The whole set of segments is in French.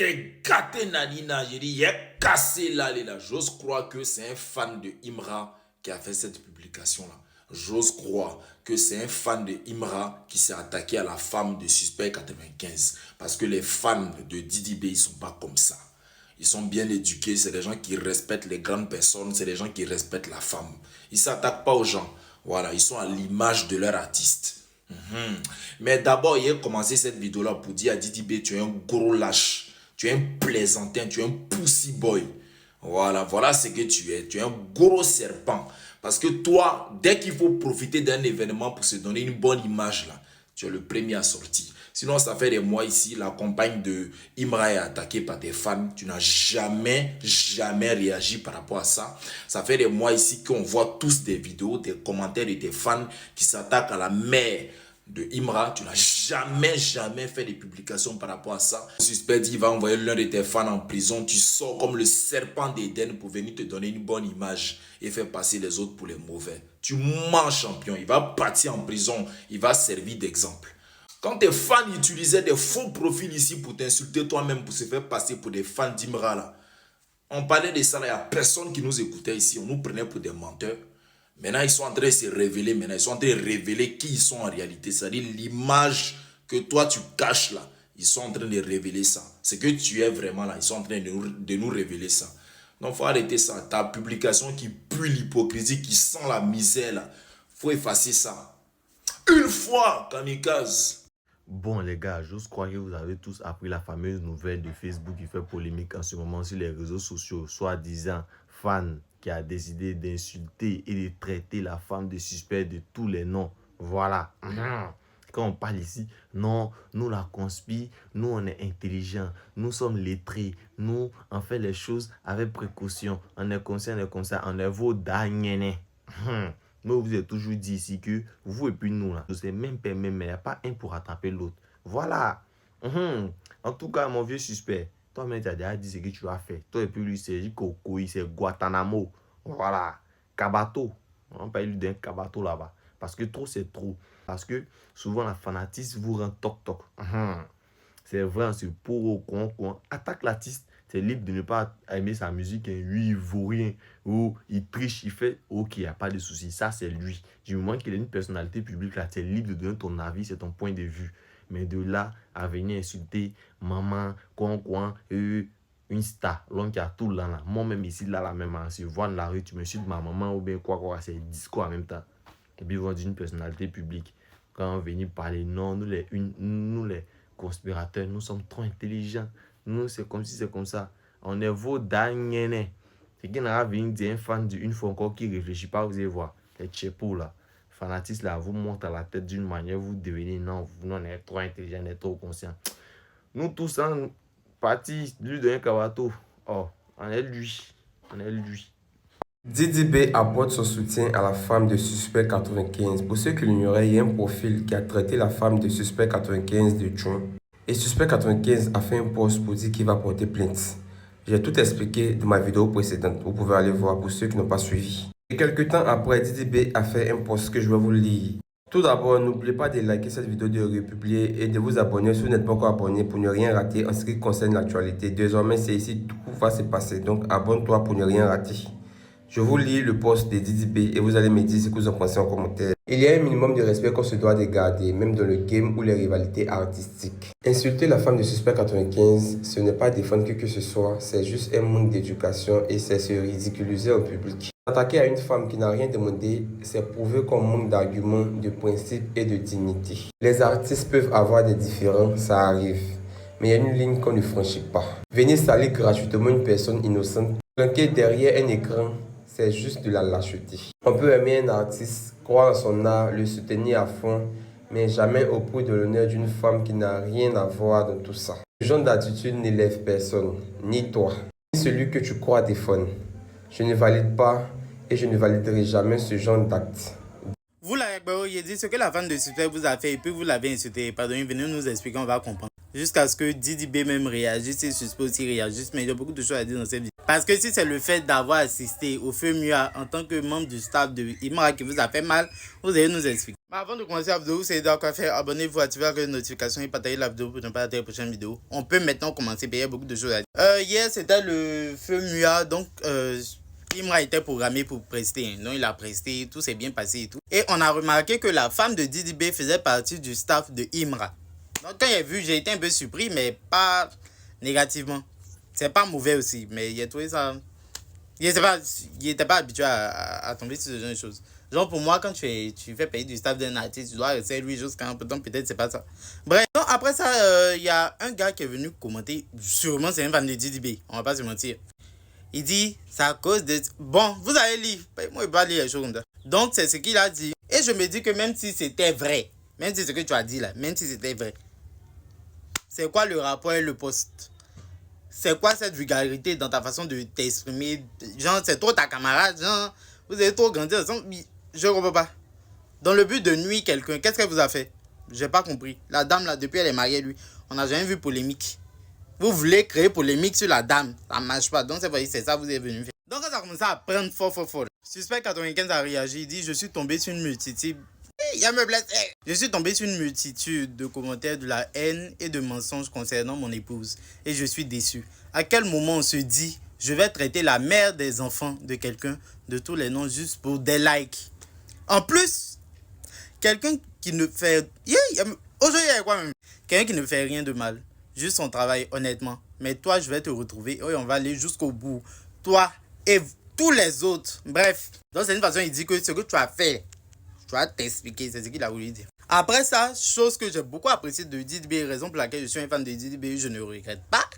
c'est gâté Nanina. J'ai dit, il est cassé là, là. J'ose croire que c'est un fan de Imra qui a fait cette publication-là. J'ose croire que c'est un fan de Imra qui s'est attaqué à la femme de Suspect 95. Parce que les fans de Didi B, ils ne sont pas comme ça. Ils sont bien éduqués, c'est des gens qui respectent les grandes personnes, c'est des gens qui respectent la femme. Ils ne s'attaquent pas aux gens. Voilà, ils sont à l'image de leur artiste. Mais d'abord, il a commencé cette vidéo-là pour dire à Didi B, tu es un gros lâche, tu es un plaisantin, tu es un pussy boy. Voilà ce que tu es. Tu es un gros serpent. Parce que toi, dès qu'il faut profiter d'un événement pour se donner une bonne image, là, tu es le premier à sortir. Sinon, ça fait des mois ici, la compagne de Imra est attaquée par tes fans. Tu n'as jamais réagi par rapport à ça. Ça fait des mois ici qu'on voit tous des vidéos, des commentaires de tes fans qui s'attaquent à la mère de Imra. Tu n'as jamais fait de publications par rapport à ça. Le suspect dit qu'il va envoyer l'un de tes fans en prison. Tu sors comme le serpent d'Éden pour venir te donner une bonne image et faire passer les autres pour les mauvais. Tu mens, champion. Il va partir en prison. Il va servir d'exemple. Quand tes fans utilisaient des faux profils ici pour t'insulter toi-même, pour se faire passer pour des fans d'Imra là, on parlait de ça là, il n'y a personne qui nous écoutait ici. On nous prenait pour des menteurs. Maintenant, ils sont en train de se révéler. Maintenant, ils sont en train de révéler qui ils sont en réalité. C'est-à-dire l'image que toi, tu caches là. Ils sont en train de révéler ça. Ce que tu es vraiment là. Ils sont en train de nous révéler ça. Donc, il faut arrêter ça. Ta publication qui pue l'hypocrisie, qui sent la misère là. Il faut effacer ça. Une fois, kamikaze. Bon les gars, j'ose croire que vous avez tous appris la fameuse nouvelle de Facebook qui fait polémique en ce moment sur les réseaux sociaux, soi-disant fan qui a décidé d'insulter et de traiter la femme de Suspect de tous les noms. Voilà. Quand on parle ici, non, nous la conspire, nous on est intelligents, nous sommes lettrés, nous on fait les choses avec précaution, on est conscient, on est vos derniers. Mais vous avez toujours dit ici que vous et puis nous, là, c'est même permis, mais il n'y a pas un pour attraper l'autre. Voilà. En tout cas, mon vieux suspect, toi-même, tu as déjà dit ce que tu as fait. Toi et puis lui, c'est Cocoï, c'est Guantanamo. Voilà. Kabato. On parle d'un Kabato là-bas. Parce que trop, c'est trop. Parce que souvent, la fanatisme vous rend toc-toc. C'est vrai, c'est pour au coin. Attaque l'artiste. C'est libre de ne pas aimer sa musique. Lui, il vaut rien. Ou il triche, il fait. Ok, il n'y a pas de souci. Ça, c'est lui. Du moment qu'il a une personnalité publique, là, c'est libre de donner ton avis, c'est ton point de vue. Mais de là à venir insulter maman, une star, l'homme qui a tout là. Moi-même ici, là, la même, si je vois dans la rue, tu me insultes ma maman ou bien quoi, c'est discours en même temps. Et puis, ils vont dire une personnalité publique. Quand on vient parler, non, nous les conspirateurs, nous sommes trop intelligents. Nous, c'est comme si c'est comme ça. On est vos derniers. C'est qu'il n'a pas dire un fan d'une fois encore qui ne réfléchit pas, vous allez voir. Les tchépos là, fanatistes là, vous montent à la tête d'une manière, vous devenez non, vous on est trop intelligent, on est trop conscient. Nous tous en partie, lui d'un Kabato. Oh, on est lui. Didi B apporte son soutien à la femme de Suspect 95. Pour ceux qui l'ignoraient, il y a un profil qui a traité la femme de Suspect 95 de Tchon. Et Suspect 95 a fait un post pour dire qu'il va porter plainte. J'ai tout expliqué dans ma vidéo précédente. Vous pouvez aller voir pour ceux qui n'ont pas suivi. Et quelques temps après, Didi B a fait un post que je vais vous lire. Tout d'abord, n'oubliez pas de liker cette vidéo, de republier et de vous abonner si vous n'êtes pas encore abonné pour ne rien rater en ce qui concerne l'actualité. Désormais, c'est ici tout va se passer. Donc, abonne-toi pour ne rien rater. Je vous lis le post de Didi B et vous allez me dire ce que vous en pensez en commentaire. Il y a un minimum de respect qu'on se doit de garder, même dans le game ou les rivalités artistiques. Insulter la femme de Suspect 95, ce n'est pas défendre qui que ce soit, c'est juste un manque d'éducation et c'est se ridiculiser en public. Attaquer à une femme qui n'a rien demandé, c'est prouver qu'on manque d'arguments, de principes et de dignité. Les artistes peuvent avoir des différends, ça arrive. Mais il y a une ligne qu'on ne franchit pas. Venir salir gratuitement une personne innocente, planquer derrière un écran, c'est juste de la lâcheté. On peut aimer un artiste, croire en son art, le soutenir à fond, mais jamais au prix de l'honneur d'une femme qui n'a rien à voir dans tout ça. Ce genre d'attitude n'élève personne, ni toi, ni celui que tu crois défendre. Je ne valide pas et je ne validerai jamais ce genre d'acte. Vous l'avez dit ce que la femme de Suspect vous a fait et puis vous l'avez insulté. Pardon, venez nous expliquer, on va comprendre. Jusqu'à ce que Didi B même réagisse et Suspect aussi réagisse, mais il y a beaucoup de choses à dire dans cette vidéo. Parce que si c'est le fait d'avoir assisté au feu Mua en tant que membre du staff de Imra qui vous a fait mal, vous allez nous expliquer. Mais avant de commencer la vidéo, vous savez quoi faire. Abonnez-vous, activez les notifications et partagez la vidéo pour ne pas rater les prochaines vidéos. On peut maintenant commencer, il y a beaucoup de choses à dire. Hier, c'était le feu Mua, donc Imra était programmé pour prester. Donc il a presté, tout s'est bien passé et tout. Et on a remarqué que la femme de Didi B faisait partie du staff de Imra. Donc quand j'ai vu, j'ai été un peu surpris, mais pas négativement. C'est pas mauvais aussi, mais il a trouvé ça. Il était pas habitué à tomber sur ce genre de choses. Genre pour moi, quand tu fais payer du staff d'un artiste, tu dois rester lui jusqu'à un peu de temps, peut-être c'est pas ça. Bref, donc après ça, il y a un gars qui est venu commenter. Sûrement c'est un fan de Didi B, on va pas se mentir. Il dit, c'est à cause de... Bon, vous allez lire. Moi, je vais pas lire les choses comme ça. Donc, c'est ce qu'il a dit. Et je me dis que même si c'était vrai, même si ce que tu as dit là, même si c'était vrai, c'est quoi le rapport et le post? C'est quoi cette vulgarité dans ta façon de t'exprimer? Genre, c'est trop ta camarade, genre, vous avez trop grandi ensemble. Je ne comprends pas. Dans le but de nuire quelqu'un, qu'est-ce qu'elle vous a fait? J'ai pas compris. La dame là, depuis elle est mariée, lui, on n'a jamais vu polémique. Vous voulez créer polémique sur la dame. Ça ne marche pas. Donc, c'est ça que vous êtes venu faire. Donc, quand ça a commencé à prendre fort. Suspect 95 a réagi. Il dit, je suis tombé sur une multitude. Il me blesse. Je suis tombé sur une multitude de commentaires de la haine et de mensonges concernant mon épouse. Et je suis déçu. À quel moment on se dit, je vais traiter la mère des enfants de quelqu'un de tous les noms juste pour des likes? En plus, quelqu'un qui ne fait... Aujourd'hui, il y a quoi même? Quelqu'un qui ne fait rien de mal. Juste son travail, honnêtement. Mais toi, je vais te retrouver. Oui, on va aller jusqu'au bout. Toi et tous les autres. Bref. Donc, c'est une façon, il dit que ce que tu as fait, tu vas t'expliquer. C'est ce qu'il a voulu dire. Après ça, chose que j'ai beaucoup apprécié de Didi B, raison pour laquelle je suis un fan de Didi B, je ne regrette pas.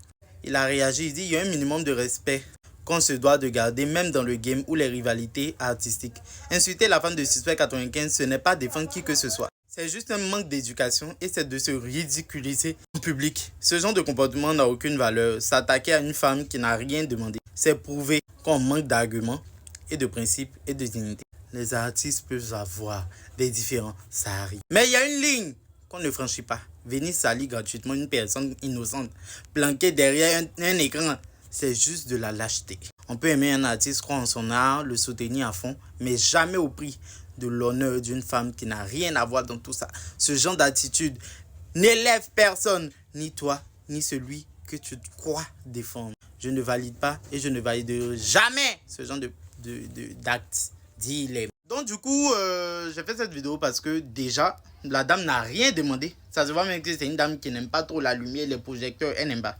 Il a réagi, il dit, il y a un minimum de respect qu'on se doit de garder, même dans le game ou les rivalités artistiques. Insulter la fan de Suspect 95, ce n'est pas défendre qui que ce soit. C'est juste un manque d'éducation et c'est de se ridiculiser en public. Ce genre de comportement n'a aucune valeur. S'attaquer à une femme qui n'a rien demandé, c'est prouver qu'on manque d'arguments et de principes et de dignité. Les artistes peuvent avoir des différends, ça arrive. Mais il y a une ligne qu'on ne franchit pas. Venir salir gratuitement une personne innocente, planquée derrière un écran, c'est juste de la lâcheté. On peut aimer un artiste, croire en son art, le soutenir à fond, mais jamais au prix de l'honneur d'une femme qui n'a rien à voir dans tout ça. Ce genre d'attitude n'élève personne, ni toi, ni celui que tu crois défendre. Je ne valide pas et je ne validerai jamais ce genre d'acte. Dis-les. Donc du coup, j'ai fait cette vidéo parce que déjà, la dame n'a rien demandé. Ça se voit même que c'est une dame qui n'aime pas trop la lumière, les projecteurs, elle n'aime pas.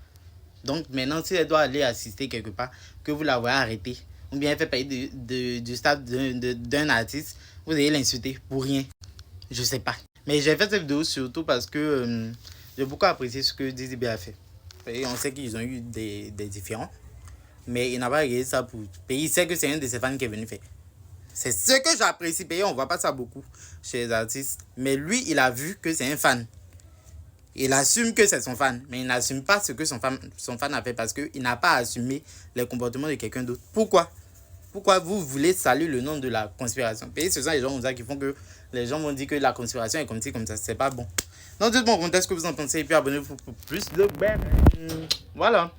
Donc maintenant, si elle doit aller assister quelque part, que vous la voyez arrêter, ou bien elle fait payer du staff d'un artiste, vous allez l'insulter pour rien. Je sais pas. Mais j'ai fait cette vidéo surtout parce que j'ai beaucoup apprécié ce que Didi B a fait. Et on sait qu'ils ont eu des différends. Mais il n'a pas réglé ça pour payer. Il sait que c'est un de ses fans qui est venu faire. C'est ce que j'apprécie payer. On ne voit pas ça beaucoup chez les artistes. Mais lui, il a vu que c'est un fan. Il assume que c'est son fan. Mais il n'assume pas ce que son fan a fait parce qu'il n'a pas assumé les comportements de quelqu'un d'autre. Pourquoi vous voulez saluer le nom de la conspiration? Et ce sont les gens comme ça qui font que les gens vont dire que la conspiration est comme ça. C'est pas bon. Donc, dites-moi en commentaire ce que vous en pensez et puis abonnez-vous pour plus de... Voilà.